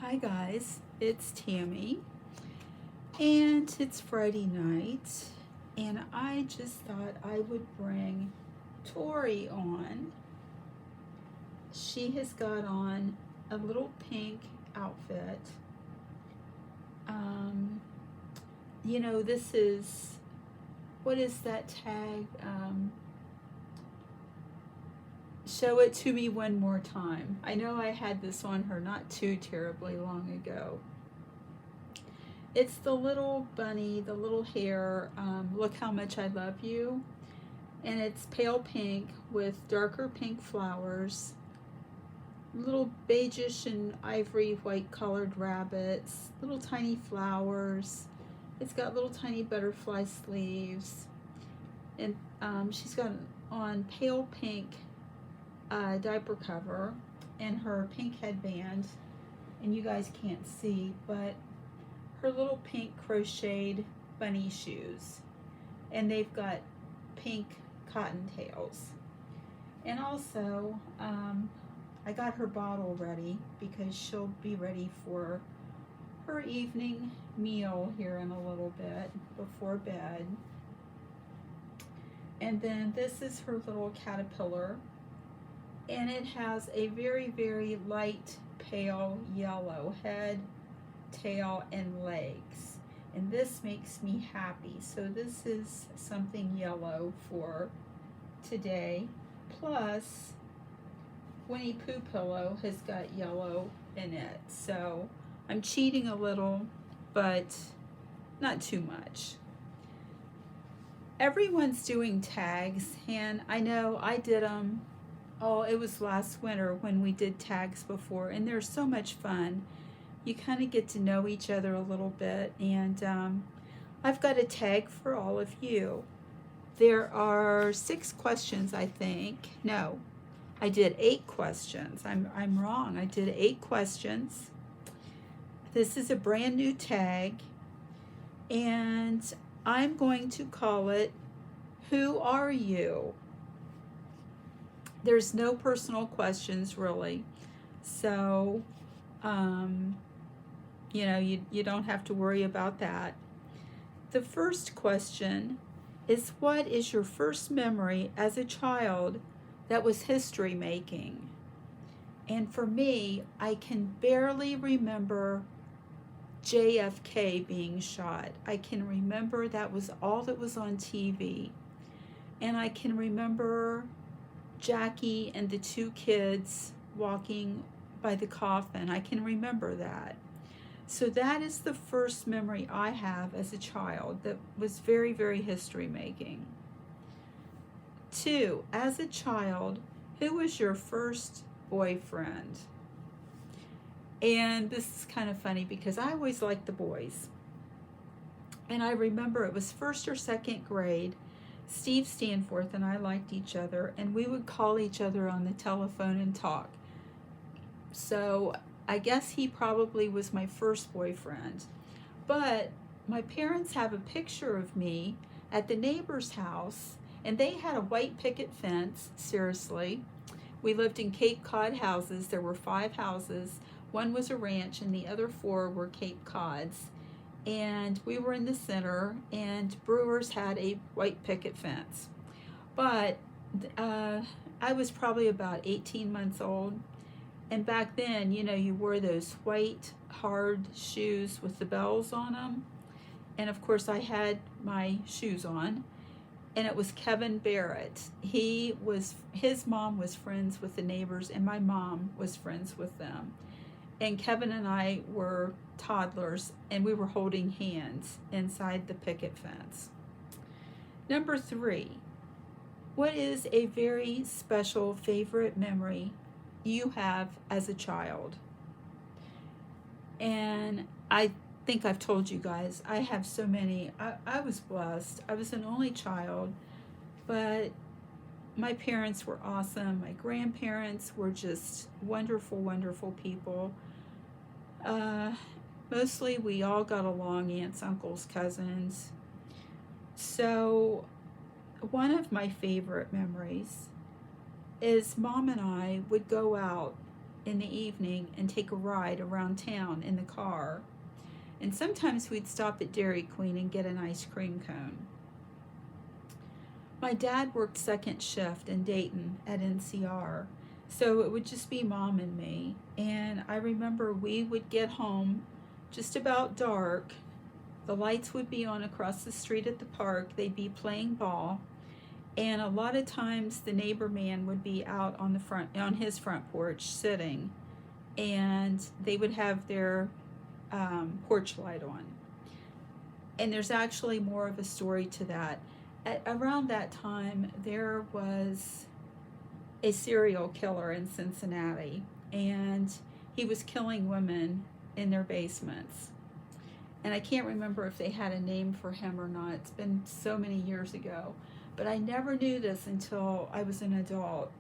Hi guys, it's Tammy, and it's Friday night, and I just thought I would bring Tori on. She has got on a little pink outfit. Um, this is, what is that tag? Show it to me one more time. I know I had this on her not too terribly long ago. It's the little bunny, the little hare, Look How Much I Love You. And it's pale pink with darker pink flowers, little beigeish and ivory white colored rabbits, little tiny flowers. It's got little tiny butterfly sleeves. And she's got on pale pink diaper cover and her pink headband. And you guys can't see, but her little pink crocheted bunny shoes, and they've got pink cottontails. And also, I got her bottle ready because she'll be ready for her evening meal here in a little bit before bed. And then this is her little caterpillar, and it has a very, very light pale yellow head, tail, and legs, and this makes me happy. So this is something yellow for today. Plus Winnie Pooh pillow has got yellow in it, so I'm cheating a little, but not too much. Everyone's doing tags, and I know I did them. Oh, it was last winter when we did tags before, and they're so much fun. You kind of get to know each other a little bit, and I've got a tag for all of you. There are 6 questions, I think. No, I did 8 questions. I'm wrong. I did 8 questions. This is a brand new tag, and I'm going to call it Who Are You? There's no personal questions really, so you don't have to worry about that. The first question is, what is your first memory as a child that was history making? And for me, I can barely remember JFK being shot. I can remember that was all that was on TV. And I can remember Jackie and the 2 kids walking by the coffin. I can remember that. So that is the first memory I have as a child that was very, very history making. 2, as a child, who was your first boyfriend? And this is kind of funny because I always liked the boys. And I remember it was 1st or 2nd grade. Steve Stanforth and I liked each other, and we would call each other on the telephone and talk. So I guess he probably was my first boyfriend. But my parents have a picture of me at the neighbor's house, and they had a white picket fence. Seriously, we lived in Cape Cod houses. There were 5 houses. One was a ranch, and the other 4 were Cape Cods. And we were in the center, and Brewers had a white picket fence. But I was probably about 18 months old, and back then, you wore those white hard shoes with the bells on them, and of course I had my shoes on, and it was Kevin Barrett. His mom was friends with the neighbors, and my mom was friends with them. And Kevin and I were toddlers, and we were holding hands inside the picket fence. Number 3, what is a very special favorite memory you have as a child? And I think I've told you guys, I have so many. I was blessed. I was an only child, but my parents were awesome. My grandparents were just wonderful, wonderful people. Mostly we all got along, aunts, uncles, cousins. So one of my favorite memories is Mom and I would go out in the evening and take a ride around town in the car. And sometimes we'd stop at Dairy Queen and get an ice cream cone. My dad worked second shift in Dayton at NCR, so it would just be Mom and me. And I remember we would get home just about dark. The lights would be on across the street at the park. They'd be playing ball. And a lot of times the neighbor man would be out on his front porch sitting, and they would have their porch light on. And there's actually more of a story to that. Around that time, there was a serial killer in Cincinnati, and he was killing women in their basements. And I can't remember if they had a name for him or not. It's been so many years ago. But I never knew this until I was an adult.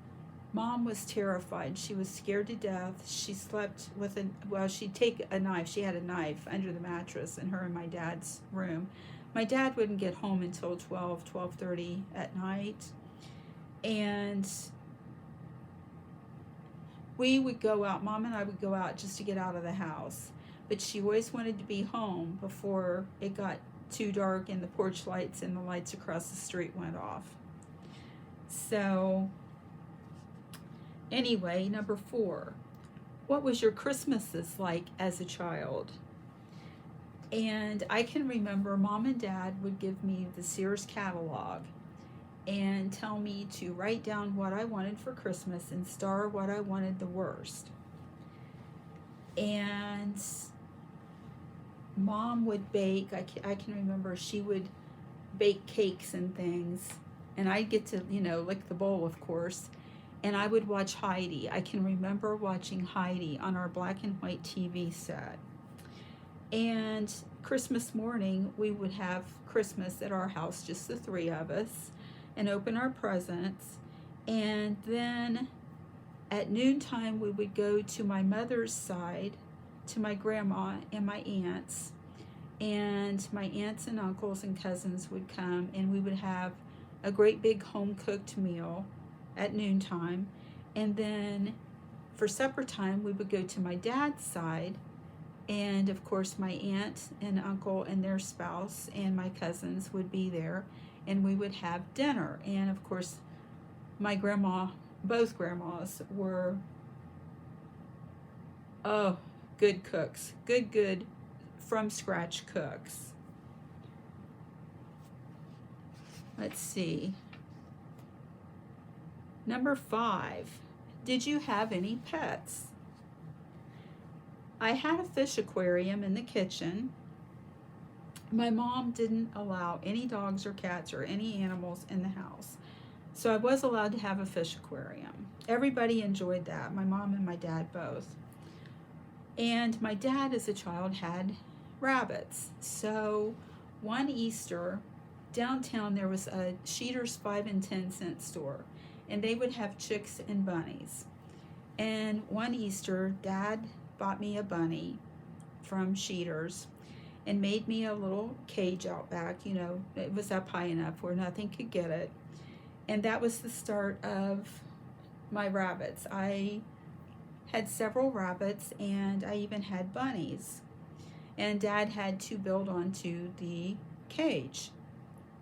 Mom was terrified. She was scared to death. She slept with she'd take a knife. She had a knife under the mattress in her and my dad's room. My dad wouldn't get home until 12:30 at night. And we would go out, Mom and I would go out just to get out of the house. But she always wanted to be home before it got too dark and the porch lights and the lights across the street went off. So anyway, number 4, what was your Christmases like as a child? And I can remember Mom and Dad would give me the Sears catalog and tell me to write down what I wanted for Christmas and star what I wanted the worst. And Mom would bake. I can remember she would bake cakes and things, and I'd get to, lick the bowl, of course, and I would watch Heidi. I can remember watching Heidi on our black and white TV set. And Christmas morning, we would have Christmas at our house, just the 3 of us, and open our presents. And then at noontime, we would go to my mother's side, to my grandma and my aunts, and my aunts and uncles and cousins would come, and we would have a great big home cooked meal at noontime. And then for supper time, we would go to my dad's side, and of course my aunt and uncle and their spouse and my cousins would be there, and we would have dinner. And of course my both grandmas were good cooks, good from scratch cooks. Let's see. Number 5, did you have any pets? I had a fish aquarium in the kitchen. My mom didn't allow any dogs or cats or any animals in the house, so I was allowed to have a fish aquarium. Everybody enjoyed that, my mom and my dad both. And my dad as a child had rabbits. So one Easter, downtown there was a Sheeter's 5 and 10 cent store, and they would have chicks and bunnies. And one Easter, Dad bought me a bunny from Sheeter's and made me a little cage out back. It was up high enough where nothing could get it. And that was the start of my rabbits. I had several rabbits, and I even had bunnies. And Dad had to build onto the cage.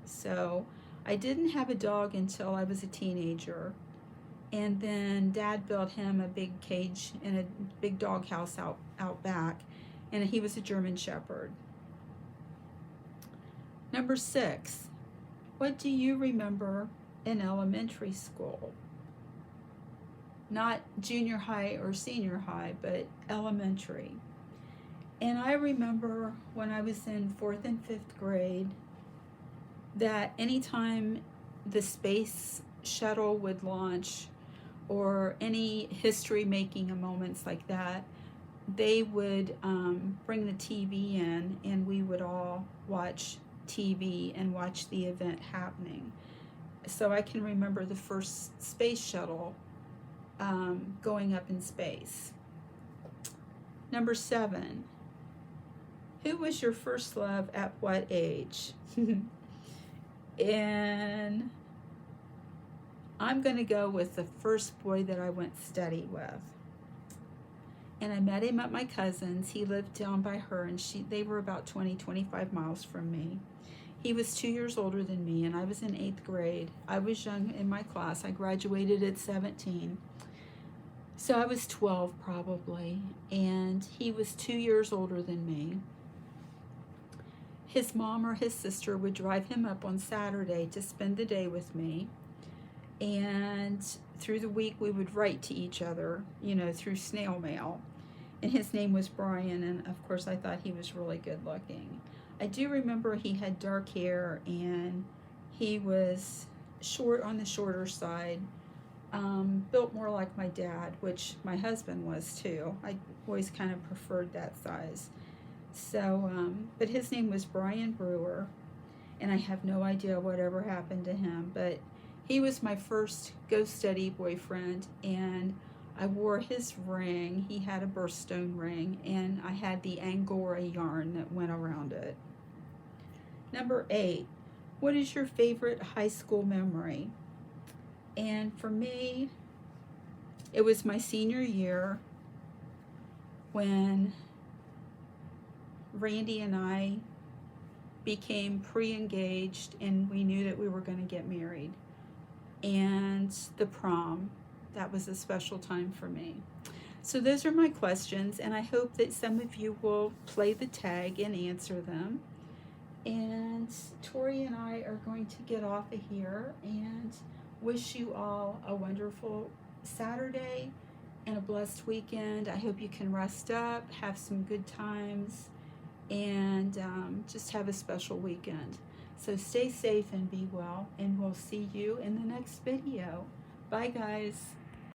So I didn't have a dog until I was a teenager. And then Dad built him a big cage and a big dog house out back. And he was a German Shepherd. Number 6, what do you remember in elementary school? Not junior high or senior high, but elementary. And I remember when I was in 4th and 5th grade that anytime the space shuttle would launch or any history-making moments like that, they would bring the TV in, and we would all watch TV and watch the event happening. So I can remember the first space shuttle going up in space. Number 7, who was your first love at what age? And I'm going to go with the first boy that I went steady with. and I met him at my cousin's. He lived down by her, and they were about 20-25 miles from me. He was 2 years older than me, and I was in 8th grade. I was young in my class. I graduated at 17. So I was 12 probably, and he was 2 years older than me. His mom or his sister would drive him up on Saturday to spend the day with me, and through the week we would write to each other, through snail mail. And his name was Brian, and of course I thought he was really good looking. I do remember he had dark hair, and he was short, on the shorter side, built more like my dad, which my husband was too. I always kind of preferred that size. So, but his name was Brian Brewer, and I have no idea whatever happened to him, but he was my first go-steady boyfriend, and I wore his ring. He had a birthstone ring, and I had the Angora yarn that went around it. Number 8, what is your favorite high school memory? And for me, it was my senior year when Randy and I became pre-engaged, and we knew that we were going to get married. And the prom, that was a special time for me. So those are my questions, and I hope that some of you will play the tag and answer them. And Tori and I are going to get off of here and wish you all a wonderful Saturday and a blessed weekend. I hope you can rest up, have some good times, and just have a special weekend. So stay safe and be well, and we'll see you in the next video. Bye, guys.